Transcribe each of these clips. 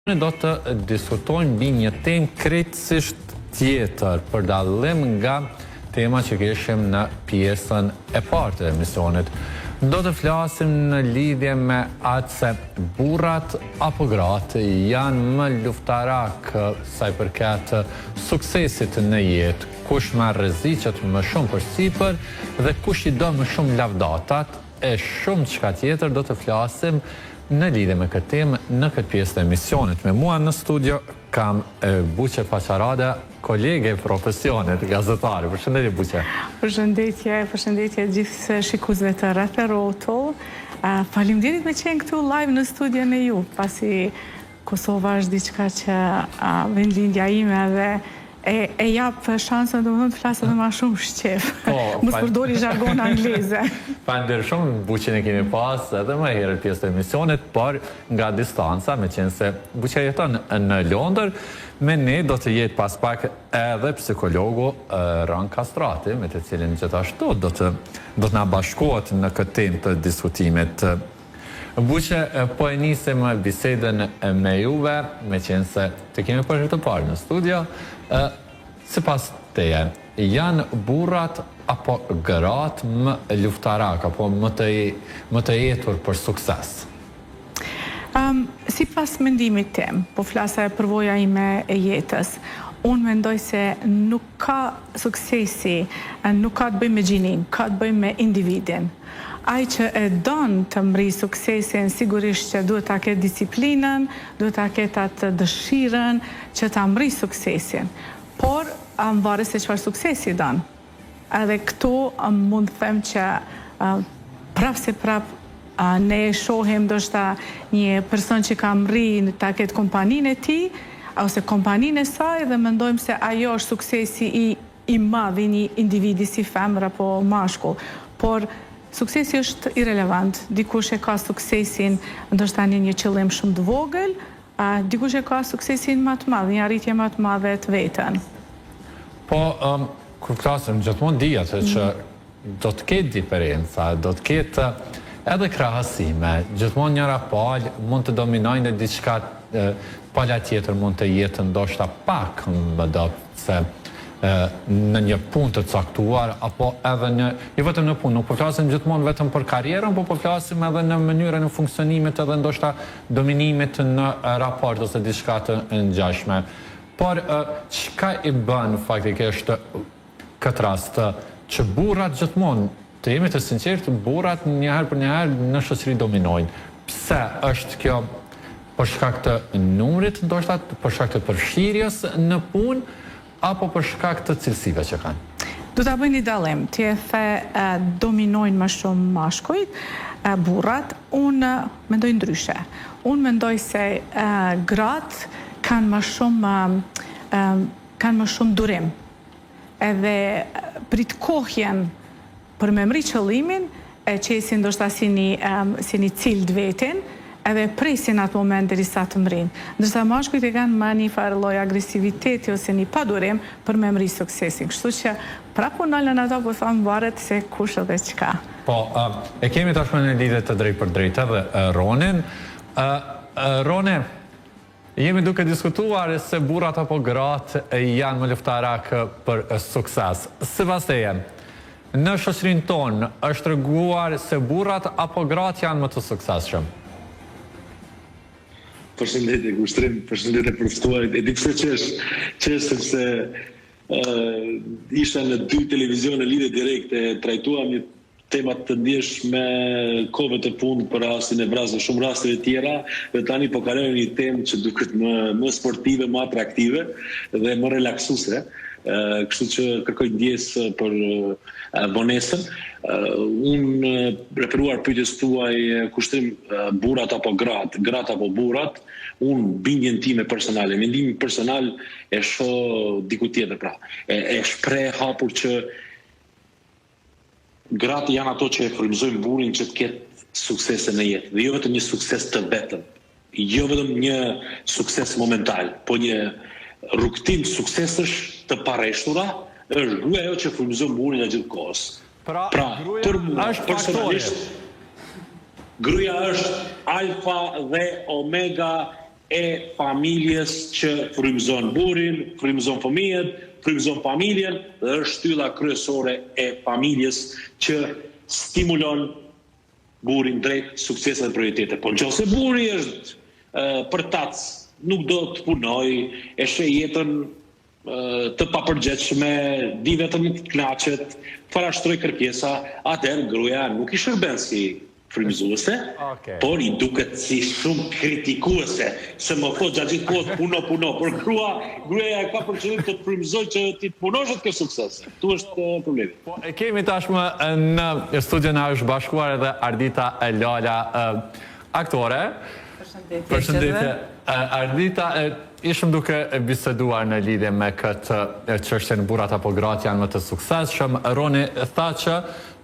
Do të diskutojmë mbi një temë krejtësisht tjetër, për dallim nga tema që kishim në pjesën e parë të emisionit. Do të flasim në lidhje me atë se burrat apo gratë janë më luftarak sa i përket suksesit në jetë, kush merr rreziqet më shumë përsipër dhe kush i do më shumë lavdatat e shumë çka tjetër. Do të flasim në lidhje me këtë temë në këtë pjesë të emisionit. Me mua në studio kam Buqe Paqarada, kolege e profesionit, gazetare. Përshëndetje Buqe. Përshëndetje gjithë shikuesve të Rreth e Rrotull. Faleminderit me qenë këtu live në studion e ju, pasi Kosova është diçka që vendlindja ime dhe e jap shansën të flasë edhe më shumë shqip. Mos përdori zhargon angleze. Falënderoj shumë, Buqen e kemi pas edhe më herët pjesë të emisionit, por nga distanca, me qenë se Buqe jeton në Londër, me ne do të jetë pas pak edhe psikologu Ran Kastrati, me të cilin gjithashtu do të na bashkohet në këtë temë të diskutimit. Buqe, po e nisim bisedën me juve, me qenë se të kemi për herë të parë në studio. Sipas teje, janë burrat apo gratë më luftarak apo më të jetur për sukses? Sipas mendimit tim, po flasa e përvoja ime e jetës, unë mendoj se nuk ka suksesi, nuk ka të bëjë me gjinin, ka të bëjë me individin. Ai që e don të mri suksesin, sigurisht që duhet ta ketë disiplinën, duhet ta ketë atë dëshirën që ta mri suksesin. Por varet se çfarë suksesi don. Edhe këtu mund të them që prap ne shohim ndoshta një person që ka mri ta ketë kompaninë e tij ose kompaninë e saj dhe mendojmë se ajo është suksesi i madh i një individi si femër apo mashkull. Por suksesi është irrelevant. Dikush e ka suksesin ndoshta në një qëllim shumë të vogël, dikush e ka suksesin më të madh, një arritje më të madhe të vetën. Po, kur flasim gjithmonë dihet që do të ketë diferenca, do të ketë edhe krahasime. Gjithmonë njëra palë mund të dominojnë diçka, pala tjetër mund të jetë ndoshta pak më dobët se në një punë të caktuar, apo edhe jo vetëm në punë, nuk po flasim gjithmonë vetëm për karrierën, po flasim edhe në mënyrën e funksionimit edhe ndoshta dominimit në raport ose diçka të ngjashme. Por çka i bën faktikisht këtë rast që burrat gjithmonë, të jemi të sinqertë, burrat njëherë për njëherë në shoqëri dominojnë. Pse është kjo? Për shkak të numrit, ndoshta për shkak të përfshirjes në punë, apo për shkak të cilësive që kanë? Do ta bëj një dallim. Ti e the dominojnë më shumë mashkujt, burrat. Unë mendoj ndryshe. Unë mendoj se gratë kanë më shumë durim. Edhe prit kohjen për me mri qëllimin, e qesin ndoshta si një cilë të vetin, edhe presin atë moment derisa të mrinë. Ndërsa mashkujt e kanë më një farë lloj agresiviteti ose një padurim për me mri suksesin. Kështu që prapë nalën ata po thonë varet se kush edhe çka. Po, e kemi tashmë në lidhje të drejtë për drejtë edhe Ronin. Rone, jemi duke diskutuar se burrat apo gratë janë më luftarak për sukses. Sipas teje, në shoqërinë tonë është treguar se burrat apo gratë janë më të suksesshëm? Përshëndetje, Gushtrim, përshëndetje për ftuarit. E di pse qesh sepse isha në 2 televizione lidhje direkte, trajtuam një temat të ndjeshme kohëve të punë për rastin e Vrazës, shumë rasteve tjera, dhe tani po kalojmë një temë që duket më sportive, më atraktive dhe më relaksuese. Kështu që kërkoj ndjesë për vonesën. Unë referuar pyetjes tuaj Kushtrim, burrat apo gratë apo burrat, unë bindjen time personale, mendimi personal e shoh diku tjetër pra. E shpreh hapur që gratë janë ato që e frymëzojnë burrin që të ketë suksese në jetë, dhe jo vetëm një sukses të vetëm, jo vetëm një sukses momental, po një rrugtim suksesësh të pareshtura, është gruaja ajo që frymëzon burrin gjatë gjithë kohës. Pra, për mua personalisht, gruaja është alfa dhe omega e familjes që frymëzon burrin, frymëzon fëmijët, frymëzon familjen dhe është shtylla kryesore e familjes që stimulon burrin drejt suksesit dhe prioritete. Po nëse burri është përtac, nuk do të punoj, e sheh jetën të papërgjegjshme, di vetëm të kënaqet, parashtroj kërkesa, atëherë gruaja nuk i shërben si frymëzuese, por i duket si shumë kritikuese, se më thot gjatë gjithë kohës puno, por gruaja ka për qëllim të të frymëzoj që ti të punosh të ke sukses. Tu është problemi. Po, e kemi tashmë në studion na është bashkuar edhe Ardita Lala, aktore. Përshëndetje. Ardita, ishëm duke biseduar në lidhje me këtë çështjen burrat apo gratë janë më të suksesshëm. Roni tha që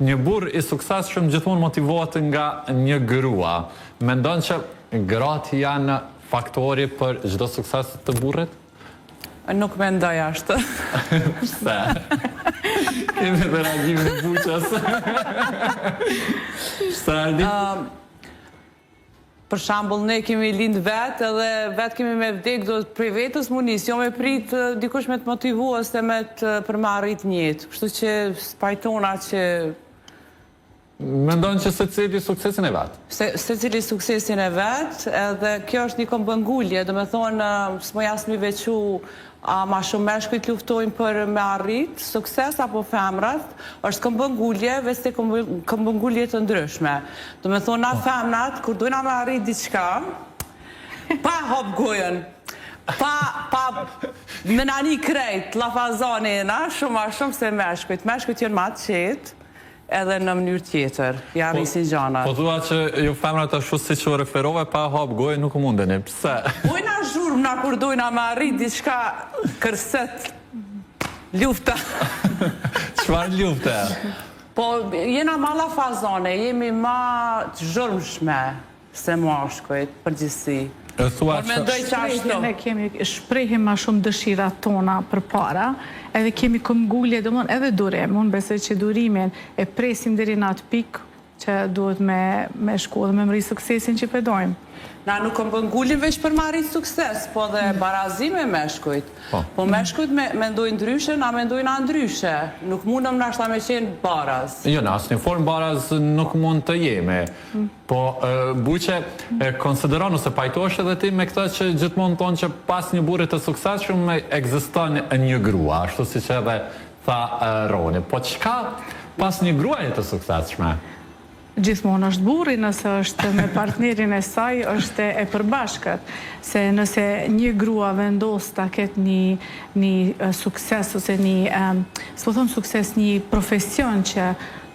një burr i suksesshëm gjithmonë motivohet nga një grua. Mendon që gratë janë faktori për çdo sukses të burrit? Nuk mendoj ashtu. Pse? Kemi dhe reagimin e buqës. Pse, Ardita? Për shembull, ne kemi lind vetë edhe vetë kemi me vdek do të prej vetës munis, jo me prit dikush me të motivua se me të për me arrit njëtë. Kështu që spajtona që... Mendon që secili suksesin e vetë? Secili suksesin e vetë, edhe kjo është një këmbëngulje, do me thonë, s'mo jasë mi vequ a ma shumë meshkujt luftojnë për me arrit sukses apo femrat, është këmbëngulje, veste këmbëngulje të ndryshme. Do me thonë, na femrat, kur dojna me arrit diçka, pa hop gojen, pa menani krejt, lafazani e na, shumë a shumë se meshkujt. Meshkujt jënë ma të qetë, edhe në mënyrë tjetër, ja rrisin gjanat. Po thua që ju femrat ashtu si që referove pa hap gojë nuk mundeni, pse? Ujna zhurmë na kur dojna me arrit diçka kërset lufta. Çfarë lufte? Po jena ma lafazane, jemi ma të zhurmshme se mashkujt, përgjithsi. Thua që... Ne kemi shprehim ma shumë dëshirat tona për para, edhe kemi këmbgullje, edhe durim. Unë besoj që durimin e presim deri në atë pikë që duhet me shku dhe me mëri suksesin që pedojmë. Na nuk këmbëngullim veç për marrit sukses, po dhe barazime meshkujt. Po meshkujt mendojnë ndryshe, na mendojnë ndryshe. Nuk mundëm nashta me qenë baraz. Jo, në asë një formë baraz nuk mund të jemi. Po, buqe, konsideron ose pajtosh edhe ti me këta që gjithmonë tonë që pas një burrit të suksesshëm ekziston një grua, ashtu si që edhe tha Roni. Po, çka pas një gruaje të suksesshme? Gjithmonë është burri, nëse është me partnerin e saj, është e përbashkët. Se nëse një grua vendos ta ketë një sukses, ose s'po thon sukses, një profesion që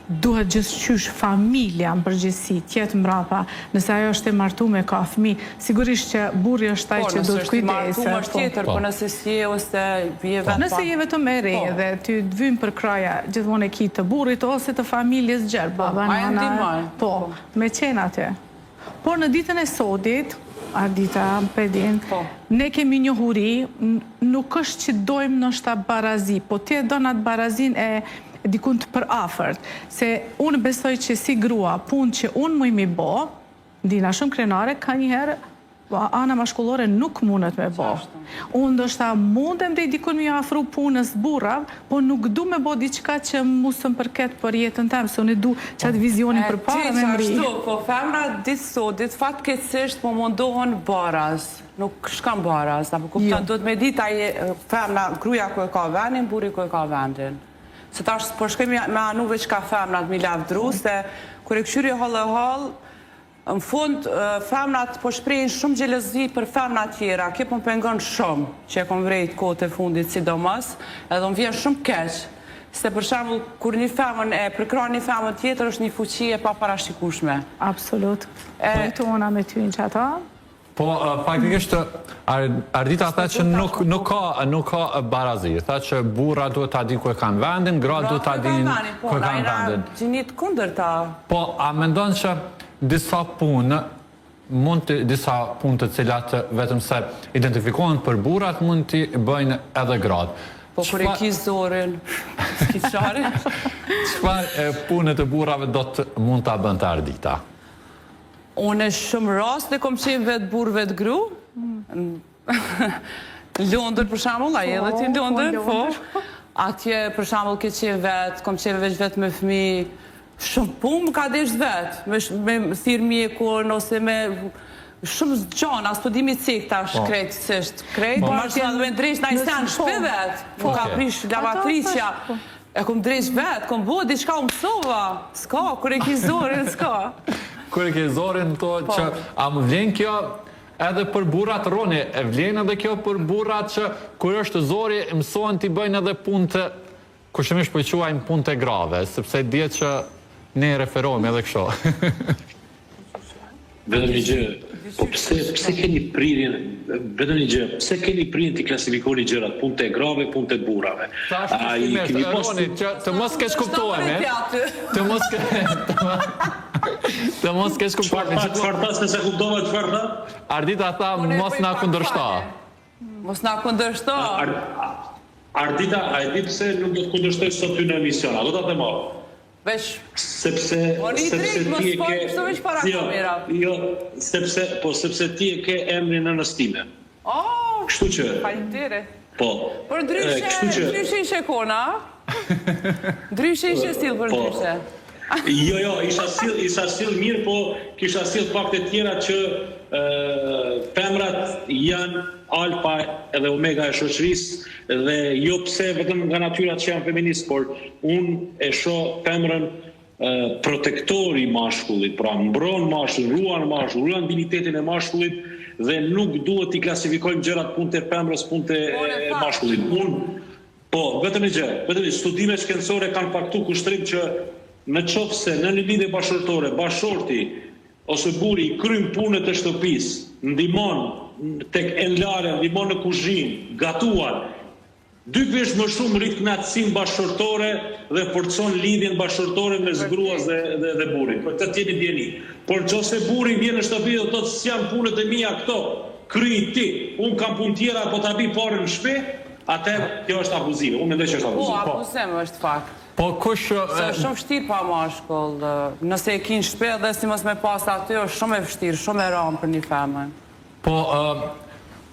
duhet gjithçysh familja në përgjithësi, tjetë mbrapa, nëse ajo është e martuar ka fëmijë, sigurisht që burri është ai që duhet kujdesë. Po, nëse është i martuar tjetër, po nëse si je ose je vetëm. Nëse je vetëm e re dhe ty të vyn për kraja gjithmonë e ki të burrit ose të familjes gjerë, baba, nana. Po, me qenë aty. Por në ditën e sodit, Ardita, pedin, ne kemi një huri, nuk është që dojmë nështë barazi, po ti e donë atë barazin e dikun të për afërt, se unë besoj që si grua, punë që unë më mi bo, dina shumë krenare, ka njëherë, ana mashkullore nuk mundet me bo. Unë do shta mundem dhe i dikun mi afru punës burrav, po nuk du me bo diqka që musëm përket për jetën temë, se unë du qatë vizionin për para me mri. Po femra ditë sotit, fatkeqësisht po mundohen baraz, nuk shkan baraz, apo kupton, duhet me dit femra, gruja ku e ka vendin, burri ku e ka vendin. Se tash po shkojmë me anuve që ka femnat mi lavdru, se kër e këshyri hall, në fund femnat po shprejnë shumë gjelëzi për femnat tjera, kjo po më pengon shumë që e kom vrejt kohët e fundit sidomos, edhe më vjen shumë keq, se për shembull kur një femën e përkran një femën tjetër është një fuqi e pa parashikueshme. Absolut. Po e tona me ty në që ata? Po, faktikisht, Ardita tha që nuk ka barazi. Tha që burra duhet ta di ku e kanë vendin, gra duhet ta di ku e kanë vendin. Po, gjinit kundër ta. Po, a mendon që disa punë, disa punë të cilat vetëm se identifikohen për burrat, mund t'i bëjnë edhe gratë? Po, kur e ki zorin, s'ki qare? Çfarë punët e burrave do të mund t'a bënd të Ardita? Unë shumë rast dhe kom qenë vetë burë vetë gru, Londër për shembull, ai edhe ti në Londër, po. Atje për shembull ke qenë vetë, kom qenë vetë me fëmijë. Shumë punë ka desh vetë, me thirr mjekun ose me shumë gjana, as po di mi cik tash krejtësisht. Krejt, po marrë që me ndresh në ajsen shpe vetë. Mu ka prish lavatricia. E kom dresh vetë, kom bo, diçka u mësova. S'ka, kur e ki zorin, s'ka. Kur e ki zorin, to që a më vlen kjo edhe për burrat Roni, e vlen edhe kjo për burrat që kur është zori, mësohen t'i bëjnë edhe punë të, kushtimisht po i quajmë punë të grave, sepse dje që ne referojmë edhe kësho. Vetëm një gjë, po pse keni prirjen, vetëm një gjë, pse keni prirjen t'i klasifikoni gjërat, punë të grave, punë të burrave? Roni, të mos keq kuptohemi, të mos keq kuptohemi. Çfarë tha se kuptova çfarë tha? Ardita tha mos na kundërshto. Mos na kundërshto. Ardita, a e di pse nuk do të kundërshtoj sot ty në emision? A do ta them? Sepse ti e ke emrin në nëstime. Kështu që... Faleminderit. Po. Por ndryshe ishe kona? Ndryshe ishe stil për ndryshe? Jo, isha sill mirë, po kisha sill fakte tjera që femrat janë alfa edhe omega e shoqërisë dhe jo pse vetëm nga natyra që janë feminist, por unë e shoh femrën protektori i mashkullit, pra mbron mashkullin, ruan dignitetin e mashkullit dhe nuk duhet t'i klasifikojmë gjërat punë të femrës, punë të mashkullit. Po, vetëm një gjë, studime shkencore kanë faktu kushtrim që në qoftë se në një lidhje bashkëtorë, bashorti ose buri kryen punët e shtëpisë, ndihmon tek enlarja, ndihmon në kuzhinë, gatuan, dy vesh më shumë rrit kënaqësinë bashkëtorë dhe forcon lidhjen bashkëtorë mes gruas dhe burrit. Për këtë jeni ndjeni. Por nëse burri vjen në shtëpi dhe thotë s'jan punët e mia këto, kryej ti, un kam punë tjera apo ta bëj parën në shtëpi, atëherë kjo është abuzive. Unë mendoj që është abuzive. Po, abuzim është fakt. Po kush... Se është shumë vështirë pa mashkull. Nëse e kinë shpe dhe si mos me pas aty, është shumë e vështirë, shumë e ramë për një femën. Po,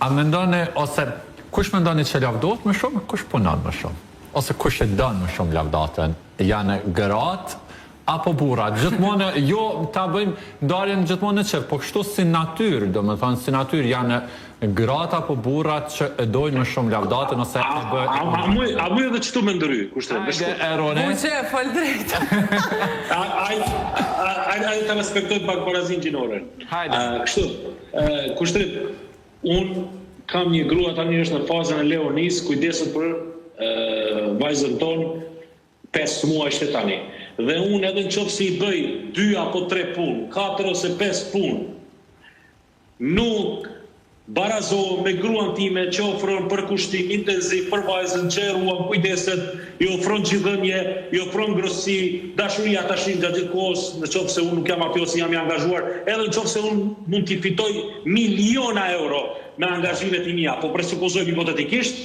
a mendoni, ose kush mendoni që lavdohet më shumë, kush punon më shumë? Ose kush e dënë më shumë lavdatën? Janë gratë apo burrat? Gjithmonë, jo ta bëjmë ndarjen gjithmonë në qëtë, po kështu si natyrë, do më thonë si natyrë janë gratë apo burrat që e dojnë më shumë lavdatën ose e bëjnë... A mu edhe qëtu me ndëry, kushtrim? Buqe, fol drejt. Ajde të respektojt pak barazin gjinoren. Kështu, kushtrim, unë kam një grua tani është në fazën e Leonis, kujdeset për vajzën tonë 5 muaj shtetani. Dhe unë edhe në qofë si i bëj 2 apo 3 punë, 4 ose 5 punë, nuk barazohem me gruan time që ofron përkushtim intenziv për vajzën që ruan kujdeset, i ofron gjithëdhënie, i ofron ngrohtësi, dashuria tashin gjatë gjithë kohës, në qoftë se unë nuk jam aty ose jam i angazhuar, edhe në qoftë se unë mund t'i fitoj miliona euro me angazhimet i mia, po presupozojmë hipotetikisht,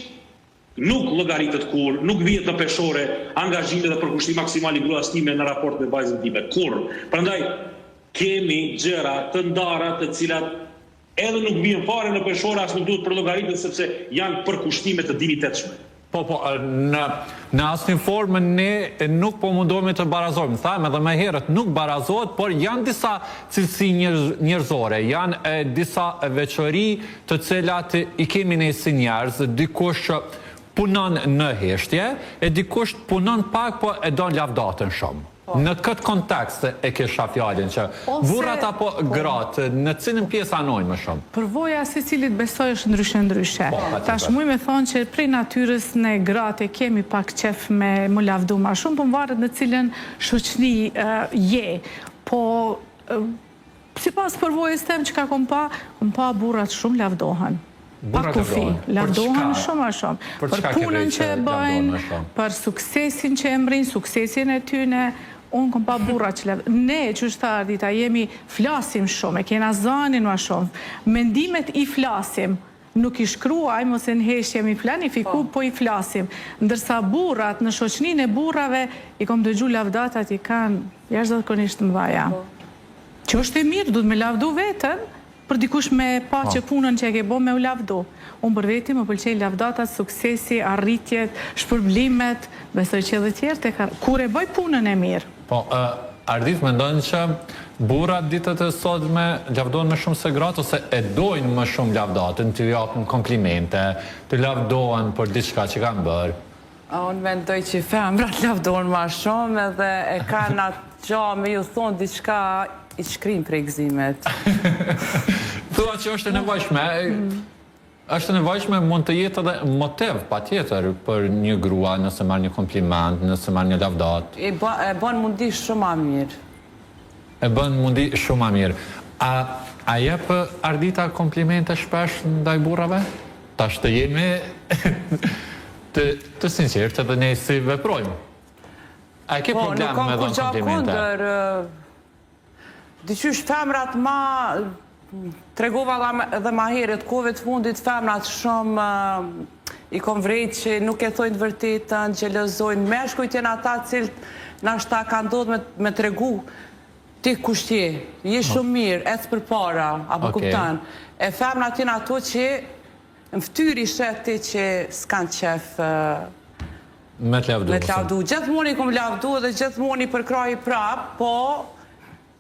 nuk llogaritet kur, nuk vihet në peshore angazhime dhe përkushtim maksimal i gruas time në raport me vajzën time. Kur. Prandaj kemi gjëra të ndara të cilat edhe nuk vjen fare në peshore, as nuk duhet për llogaritet sepse janë përkushtime të dinjitetshme. Po, në asnjë formë ne nuk po mundohemi të barazojmë. Thamë edhe më herët, nuk barazohet, por janë disa cilësi njerëzore, janë disa veçori të cilat i kemi ne si njerëz, dikush punon në heshtje, e dikush punon pak, po e don lavdatën shumë. Në këtë kontekst e kisha fjalën që burrat apo gratë, në cilën pjesë anojnë më shumë? Përvoja se cilit besoj është ndryshe. Tash muj me thonë që prej natyrës ne gratë kemi pak qef me më lavdu ma shumë, po më varet në cilën shoqni je. Po, si pas përvojës tem që ka kom pa burrat shumë lavdohen. Pa kufi, lavdohen shumë a shumë. Për punën që e bëjnë, për suksesin që e mrinë, suksesin e tyne, unë kom pa burra që lavdohen. Ne, që është ardita, jemi flasim shumë, e kena zanin ma shumë. Mendimet i flasim, nuk i shkruajmë ose në heshtje jemi planifiku, po i flasim. Ndërsa burrat, në shoqnin e burrave, i kom dëgju lavdatat i kanë jashtëzakonisht mëdha. Që është e mirë, du të me lavdu vetën, për dikush me pa që punën që e ke bo me u lavdu. Unë për veti më pëlqej lavdatat, suksesi, arritjet, shpërblimet, besoj që edhe tjerë, kur e bëj punën e mirë. Po, Ardit mendojnë që burrat ditët e sotme lavdohen më shumë se gratë ose e dojnë më shumë lavdatën, të japin komplimente, të lavdohen për diçka që kanë bërë. Unë mendoj që femrat lavdohen më shumë edhe e kanë atë gja me ju thonë diçka i shkrim për egzimet. Thua që është e nevojshme. Është e nevojshme, mund të jetë edhe motiv, patjetër, për një grua nëse marrë një kompliment, nëse marrë një lavdat. E bën mundi shumë ma mirë. E bën mundi shumë ma mirë. A jep Ardita komplimente shpesh ndaj burrave? Tash të jemi të sinqertë edhe ne si veprojmë. A ke problem me dhënë komplimente? Diqysh femrat ma... Tregova dhe ma herët, kove të fundit femrat shumë i kom vrejt që nuk e thojnë vërtetën, gjelozojnë. Meshkujt jenë ata cilët nashta ka ndodhë me tregu ti kushtje, je shumë mirë, ecë për para, apo kuptan. E femrat jenë ato që në ftyri sheti që s'kan qef me të lavdu. Gjithmoni kom lavdu dhe gjithmoni për kraj prap, po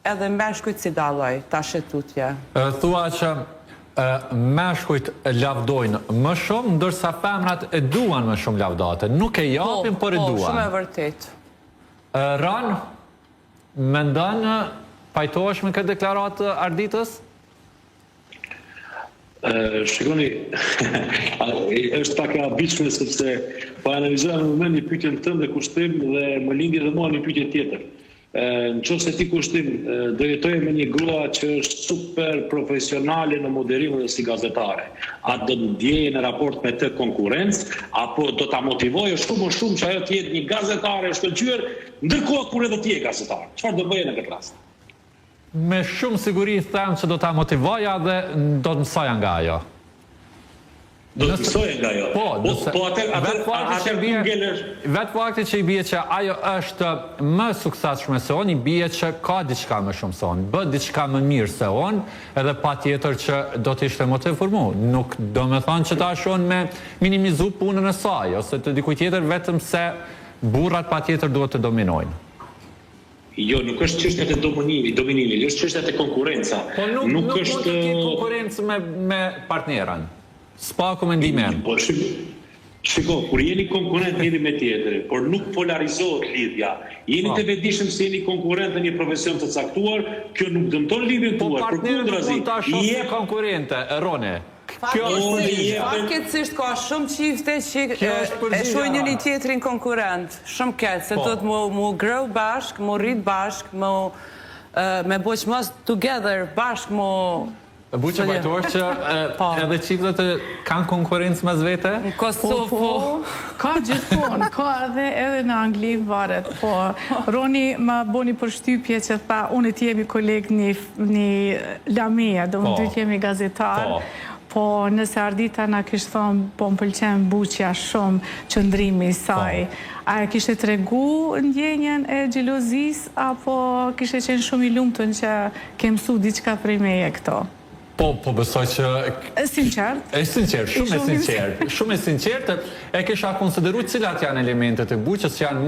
edhe meshkujt si daloj, ta shetutje. Thua që meshkujt lavdojnë më shumë, ndërsa femrat e duan më shumë lavdate. Nuk e japin, por e duan. Po, shumë e vërtet. Ran, mendon pajtohesh me këtë deklaratë Arditës? Shikoni, është pak e abishme sepse pa analizuar në moment një pyetjen tënde dhe kushtim dhe më lindi dhe mua një pyetje tjetër. Në qoftë se ti kushtim do jetojë me një grua që është super profesionale në moderimin dhe si gazetare, a do të ndjejë në raport me të konkurrencë, apo do ta motivojë shumë që ajo të jetë një gazetare shkëlqyer, ndërkohë kur edhe ti je gazetar? Çfarë do bëje në këtë rast? Me shumë siguri them që do ta motivoja dhe do të mësoja nga ajo. Do të mësoja nga ajo. Po vetë fakti që i bie që ajo është më suksesshme se unë, i bie që ka diçka më shumë se unë, bë diçka më mirë se unë, edhe patjetër që do të ishte motiv për mua. Nuk do me thonë që ta shon me minimizu punën e saj, ose të dikujt tjetër, vetëm se burrat patjetër duhet të dominojnë. Jo, nuk është çështja e dominimit, është çështja e konkurrenca. Po nuk mund të ketë konkurrencë me partneran. S'pa komendimen. Po shiko, kur jeni konkurrent njëri me tjetri, por nuk polarizohet lidhja, jeni të vetëdijshëm se jeni konkurrent në një profesion të caktuar, kjo nuk dëmton lidhjen tuaj, përkundrazi. Po partneri mund ta shohë si konkurrente, Rone. Faketësisht ka shumë qifte që e shojnë njëri tjetrin konkurent. Shumë ketë, se do të mu grow bashk, mu rrit bashk, me bëq mos together bashk, mu... Buqe pajtosh që edhe qiftet kanë konkurencë mes vete? Në Kosovë, po. Ka gjithmonë, ka edhe në Angli varet. Po, Roni më boni përshtypje që tha, unë të jemi koleg një lamia, do më dy të jemi gazetar. Po, nëse Ardita na kishtë thonë, po më pëlqen buqja shumë qëndrimi i saj. A e kishte tregu ndjenjen e xhelozis, apo kishte qenë shumë i lumtun që ke mësu diçka prej meje këto? Po besoj që... Sinqert? Shumë e sinqert, e kisha konsideru cilat janë elementet e buqës që janë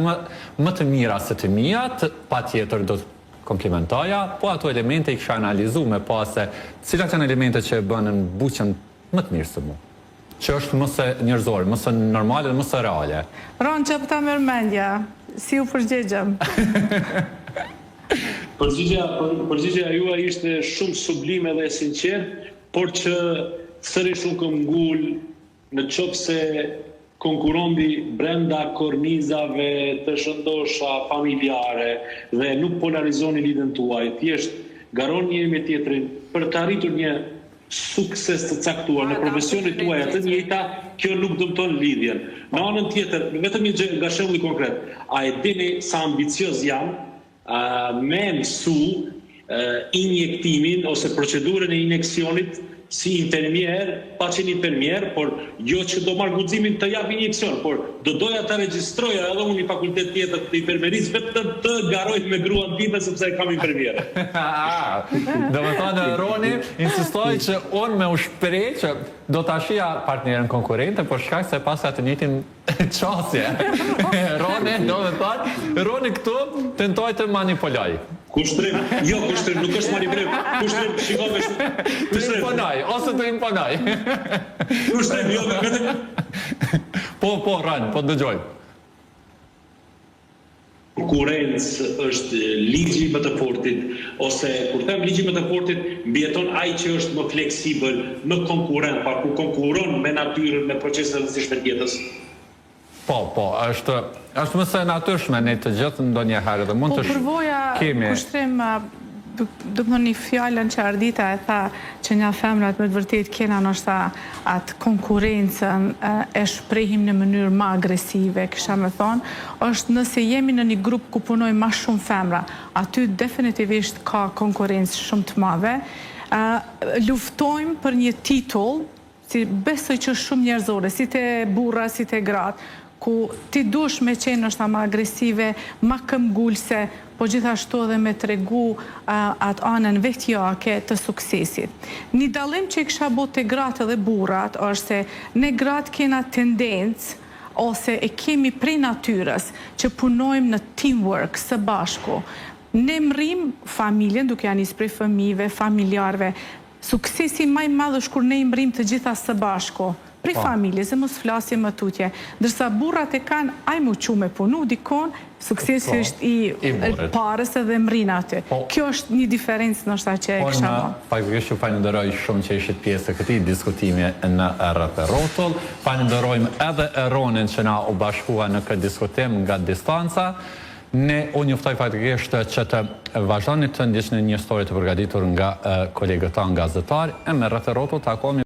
më të mira se të mijat, pa tjetër do të komplimentoja, po ato elemente i kisha analizu me pase cilat janë elementet që e bënën buqën më të mirë se mu. Që është mëse njërzore, mëse normale dhe mëse reale. Ron, që pëta mërmendja, si u përgjegjëm? Përgjigja juaj ishte shumë sublime dhe sinqert, por që sërish nuk ngull në qoftë se konkurondi brenda kornizave të shëndosha familjare dhe nuk polarizoni lidhjen tuaj, thjesht garoni njëri me tjetrin për të arritur një sukses të caktuar në profesionin tuaj atë njëjta, kjo nuk dëmton lidhjen. Në anën tjetër, vetëm një gjë nga shembulli konkret, a e dini sa ambicioz jam me mësu injektimin ose procedurën e injekcionit si infermier, pa qenë infermier, por jo që do marrë guximin të jap injekcion, por do doja të regjistroja edhe unë një fakultet tjetër të infermerisë vetëm të garoj me gruan time sepse kam infermiere. Do me thonë, Roni insistoj që unë me u shpreh që do të ashia partnerën konkurente, por shkak se pas atë njëtin qasje. Roni, do me thonë, Roni këtu tentoj të manipuloj. Kushtrim, nuk është manipulim. Kushtrim, shikove Të imponoj, ose të imponoj. Kushtrim, jo, vetëm. Po, Rani, po dëgjoj. Konkurencë është ligji më të fortit, ose kur them ligji më të fortit, mbijeton ai që është më fleksibël, më konkurrent, pa ku konkuron me natyrën, me proceset e rëndësishme të jetës. Po, është më se natyrshme ne të gjithë ndonjëherë dhe mund të kemi. Po kushtrim, do të thonë një fjallën që Ardita e tha që një femrat me të vërtet kena nështë atë konkurencën e shprehim në mënyrë ma agresive, kisha me thonë, është nëse jemi në një grup ku punojnë ma shumë femra, aty definitivisht ka konkurencë shumë të madhe, luftojmë për një titull, si besoj që shumë njerëzore, si te burra, si te gratë, ku ti dush me qenë është ma agresive, ma këmbgullse, po gjithashtu edhe me tregu atë anën vetjake të suksesit. Një dallim që i kisha bot të gratë dhe burrat është se ne gratë kena tendencë ose e kemi prej natyrës që punojmë në teamwork së bashku. Ne mrim familjen, duke janë isë prej fëmijëve, familjarve. Suksesi maj madhë është kur ne i mrim të gjitha së bashku. Prej familje, se mos flasim më tutje. Dërsa burrat e kanë ajmu që me punu dikon, suksesi është i parës edhe mrina aty. Kjo është një diferencë nështë që e kësha bo. Faktikisht ju falenderoj shumë që ishit pjesë të këtij diskutimi në Rreth e Rrotull. Falenderojmë edhe Ronin që na u bashkua në këtë diskutim nga distanca. Unë juftoj faktikisht që të vazhdoni të ndjeqni një histori të përgatitur nga kolegët tanë gazetar, e me Rreth e Rrotull takohemi